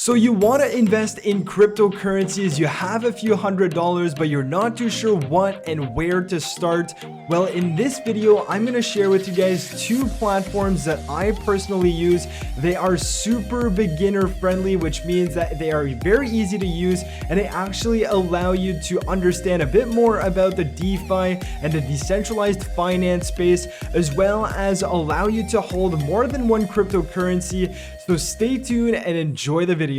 So you want to invest in cryptocurrencies, you have a few $100s, but you're not too sure what and where to start. Well, in this video, I'm going to share with you guys two platforms that I personally use. They are super beginner friendly, which means that they are very easy to use and they actually allow you to understand a bit more about the DeFi and the decentralized finance space, as well as allow you to hold more than one cryptocurrency. So stay tuned and enjoy the video.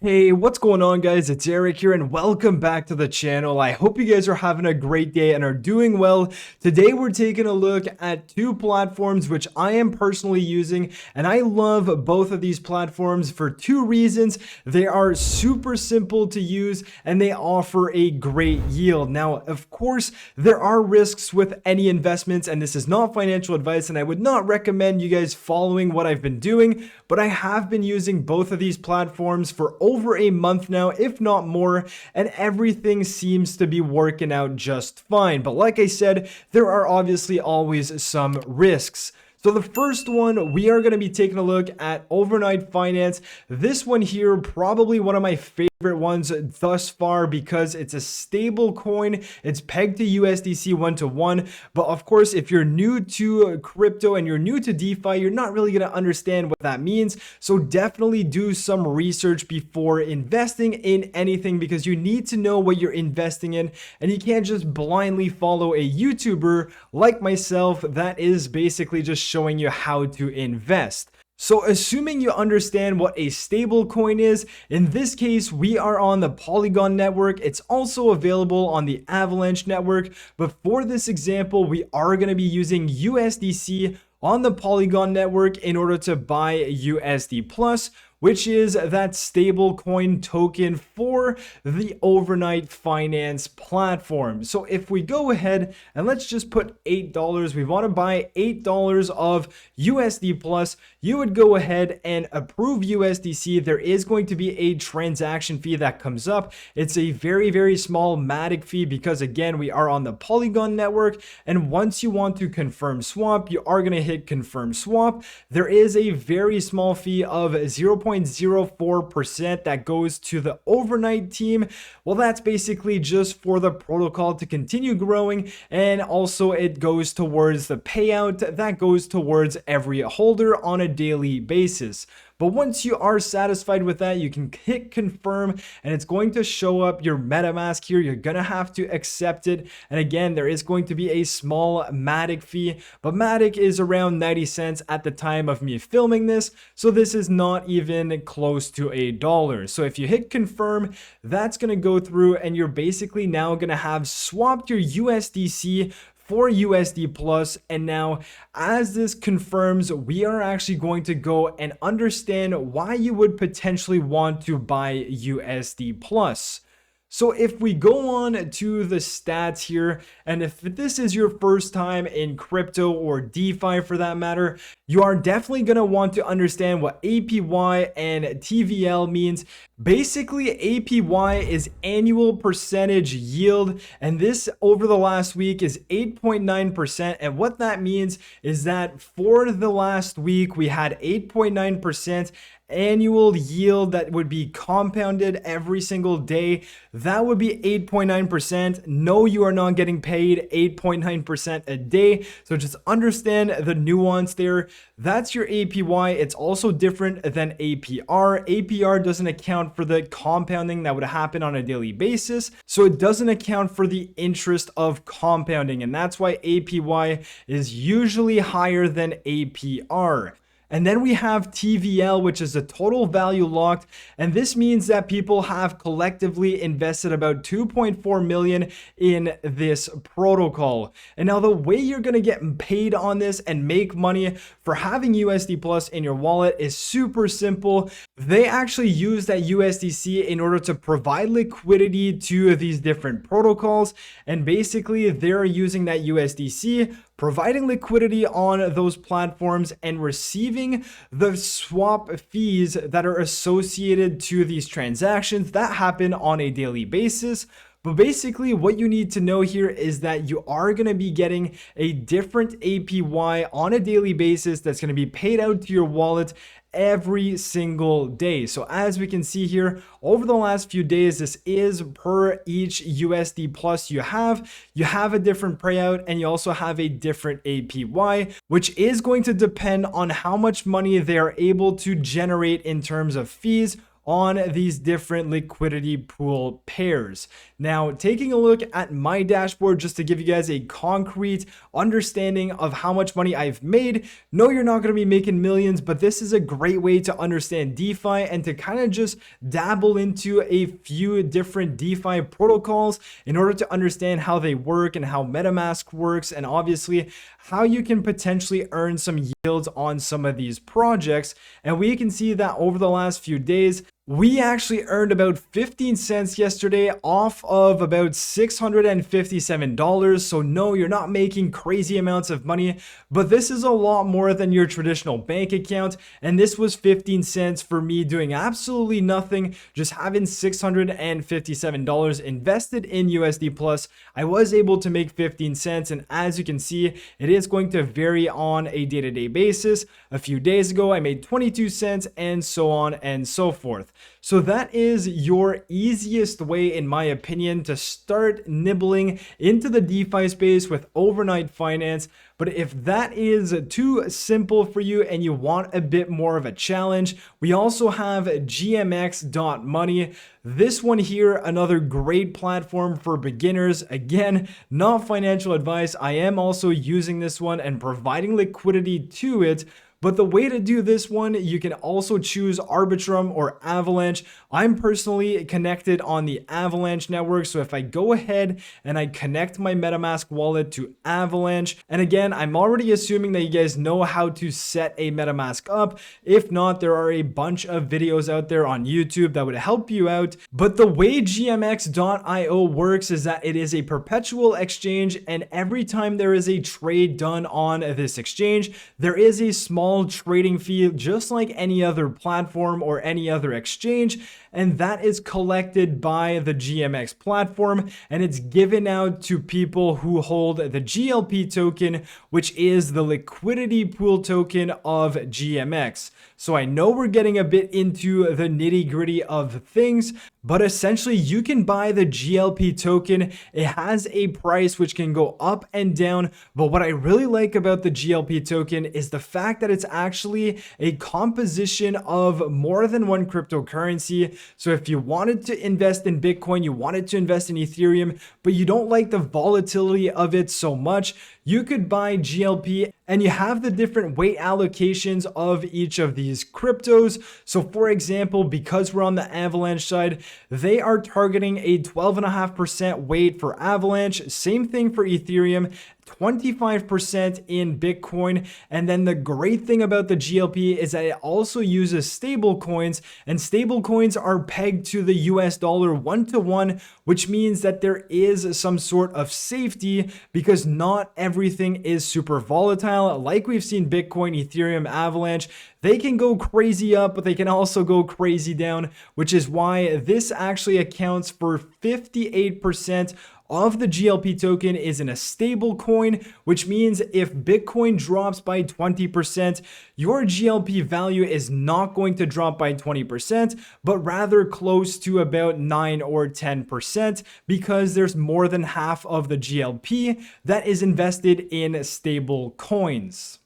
Hey, what's going on, guys? It's Eric here and welcome back to the channel. I hope you guys are having a great day and are doing well. Today we're taking a look at two platforms which I am personally using, and I love both of these platforms for two reasons. They are super simple to use and they offer a great yield. Now, of course, there are risks with any investments, and this is not financial advice, and I would not recommend you guys following what I've been doing, but I have been using both of these platforms for over a month now, if not more, and everything seems to be working out just fine. But like I said, there are obviously always some risks. So the first one, we are going to be taking a look at Overnight Finance. This one here, probably one of my favorite ones thus far because it's a stable coin. It's pegged to USDC 1-to-1. But of course, if you're new to crypto and you're new to DeFi, you're not really going to understand what that means. So definitely do some research before investing in anything, because you need to know what you're investing in, and you can't just blindly follow a YouTuber like myself that is basically just showing you how to invest. So assuming you understand what a stable coin is, in this case, we are on the Polygon network. It's also available on the Avalanche network. But for this example, we are going to be using USDC on the Polygon network in order to buy USD Plus, which is that stable coin token for the Overnight Finance platform. So if we go ahead and let's just put $8, we want to buy $8 of USD Plus, you would go ahead and approve USDC. There is going to be a transaction fee that comes up. It's a very, very small Matic fee because, again, we are on the Polygon network. And once you want to confirm swap, you are going to hit confirm swap. There is a very small fee of 0.04% that goes to the Overnight team. Well, that's basically just for the protocol to continue growing, and also it goes towards the payout that goes towards every holder on a daily basis. But once you are satisfied with that, you can hit confirm and it's going to show up your MetaMask here. You're going to have to accept it. And again, there is going to be a small Matic fee, but Matic is around 90 cents at the time of me filming this. So this is not even close to $1. So if you hit confirm, that's going to go through and you're basically now going to have swapped your USDC for USD Plus. And now as this confirms, we are actually going to go and understand why you would potentially want to buy USD Plus. So if we go on to the stats here, and if this is your first time in crypto or DeFi for that matter, you are definitely going to want to understand what APY and TVL means. Basically, APY is annual percentage yield, and this over the last week is 8.9%. And what that means is that for the last week, we had 8.9% annual yield that would be compounded every single day. That would be 8.9%. No, you are not getting paid 8.9% a day. So just understand the nuance there. That's your APY. It's also different than APR. APR doesn't account for the compounding that would happen on a daily basis. So it doesn't account for the interest of compounding. And that's why APY is usually higher than APR. And then we have TVL, which is the total value locked. And this means that people have collectively invested about 2.4 million in this protocol. And now the way you're going to get paid on this and make money for having USD Plus in your wallet is super simple. They actually use that USDC in order to provide liquidity to these different protocols. And basically they're using that USDC, providing liquidity on those platforms and receiving the swap fees that are associated to these transactions that happen on a daily basis. But basically what you need to know here is that you are going to be getting a different APY on a daily basis that's going to be paid out to your wallet every single day. So as we can see here, over the last few days, this is per each USD plus you have a different payout, and you also have a different APY, which is going to depend on how much money they are able to generate in terms of fees on these different liquidity pool pairs. Now, taking a look at my dashboard, just to give you guys a concrete understanding of how much money I've made. No, you're not going to be making millions, but this is a great way to understand DeFi and to kind of just dabble into a few different DeFi protocols in order to understand how they work and how MetaMask works, and obviously how you can potentially earn some yields on some of these projects. And we can see that over the last few days, we actually earned about 15 cents yesterday off of about $657. So no, you're not making crazy amounts of money, but this is a lot more than your traditional bank account. And this was 15 cents for me doing absolutely nothing, just having $657 invested in USD plus. I was able to make 15 cents. And as you can see, it is going to vary on a day-to-day basis. A few days ago, I made 22 cents and so on and so forth. So that is your easiest way, in my opinion, to start nibbling into the DeFi space with overnight finance. But if that is too simple for you and you want a bit more of a challenge, we also have gmx.money. This one here, another great platform for beginners. Again, not financial advice. I am also using this one and providing liquidity to it. But the way to do this one, you can also choose Arbitrum or Avalanche. I'm personally connected on the Avalanche network. So if I go ahead and I connect my MetaMask wallet to Avalanche, and again, I'm already assuming that you guys know how to set a MetaMask up. If not, there are a bunch of videos out there on YouTube that would help you out. But the way gmx.io works is that it is a perpetual exchange, and every time there is a trade done on this exchange, there is a small trading fee, just like any other platform or any other exchange, and that is collected by the GMX platform, and it's given out to people who hold the GLP token, which is the liquidity pool token of GMX. So I know we're getting a bit into the nitty-gritty of things, but essentially you can buy the GLP token. It has a price which can go up and down, but what I really like about the GLP token is the fact that it's actually a composition of more than one cryptocurrency. So if you wanted to invest in Bitcoin, you wanted to invest in Ethereum, but you don't like the volatility of it so much, you could buy GLP, and you have the different weight allocations of each of these cryptos. So for example, because we're on the Avalanche side, they are targeting a 12.5% weight for Avalanche. Same thing for Ethereum. 25% in Bitcoin. And then the great thing about the GLP is that it also uses stable coins, and stable coins are pegged to the US dollar 1-to-1, which means that there is some sort of safety because not everything is super volatile. Like we've seen Bitcoin, Ethereum, Avalanche, they can go crazy up, but they can also go crazy down, which is why this actually accounts for 58% of the GLP token is in a stable coin, which means if Bitcoin drops by 20%, your GLP value is not going to drop by 20%, but rather close to about 9 or 10%, because there's more than half of the GLP that is invested in stable coins.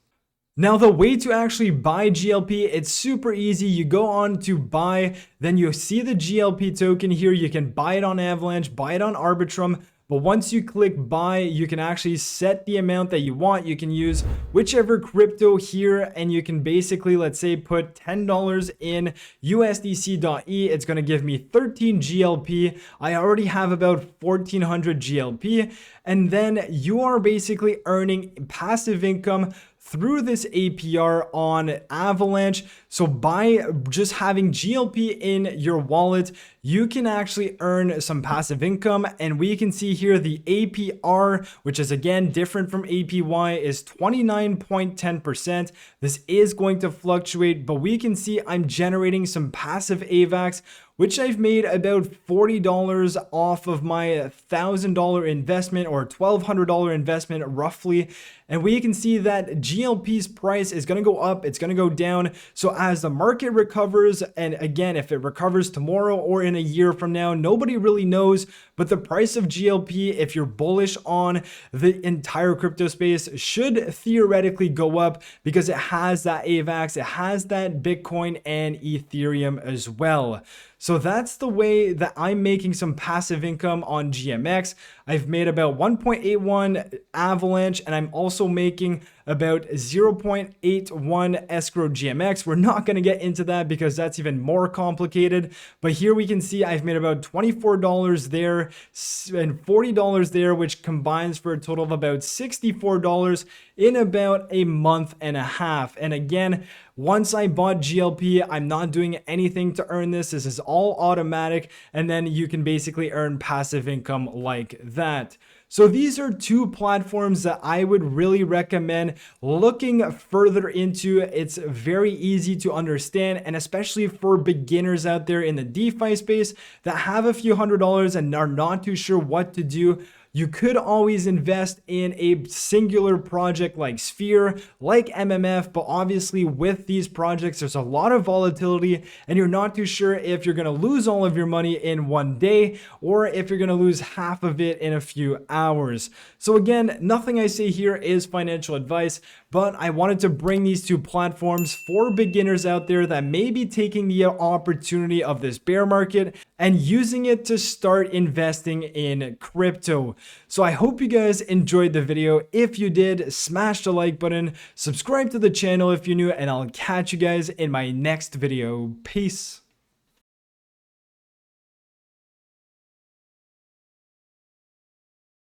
Now, the way to actually buy GLP, it's super easy. You go on to buy, then you see the GLP token here. You can buy it on Avalanche, buy it on Arbitrum. But once you click buy, you can actually set the amount that you want. You can use whichever crypto here, and you can basically, let's say, put $10 in USDC.E. It's going to give me 13 GLP. I already have about 1400 GLP. And then you are basically earning passive income through this APR on Avalanche. So by just having GLP in your wallet, you can actually earn some passive income. And we can see here the APR, which is again different from APY, is 29.10%. This is going to fluctuate, but we can see I'm generating some passive AVAX, which I've made about $40 off of my $1,000 investment or $1,200 investment roughly. And we can see that GLP's price is going to go up, it's going to go down. So as the market recovers, and again, if it recovers tomorrow or in a year from now, nobody really knows, but the price of GLP, if you're bullish on the entire crypto space, should theoretically go up because it has that AVAX, it has that Bitcoin and Ethereum as well. So that's the way that I'm making some passive income on GMX. I've made about 1.81 Avalanche, and I'm also making about 0.81 escrow GMX. We're not going to get into that because that's even more complicated. But here we can see I've made about $24 there and $40 there, which combines for a total of about $64 in about a month and a half. And again, once I bought GLP, I'm not doing anything to earn this. This is all automatic, and then you can basically earn passive income like that. So these are two platforms that I would really recommend looking further into. It's very easy to understand, and especially for beginners out there in the DeFi space that have a few $100s and are not too sure what to do. You could always invest in a singular project like Sphere, like MMF, but obviously with these projects, there's a lot of volatility and you're not too sure if you're going to lose all of your money in one day or if you're going to lose half of it in a few hours. So again, nothing I say here is financial advice, but I wanted to bring these two platforms for beginners out there that may be taking the opportunity of this bear market and using it to start investing in crypto. So I hope you guys enjoyed the video. If you did, smash the like button, subscribe to the channel if you're new, and I'll catch you guys in my next video. Peace.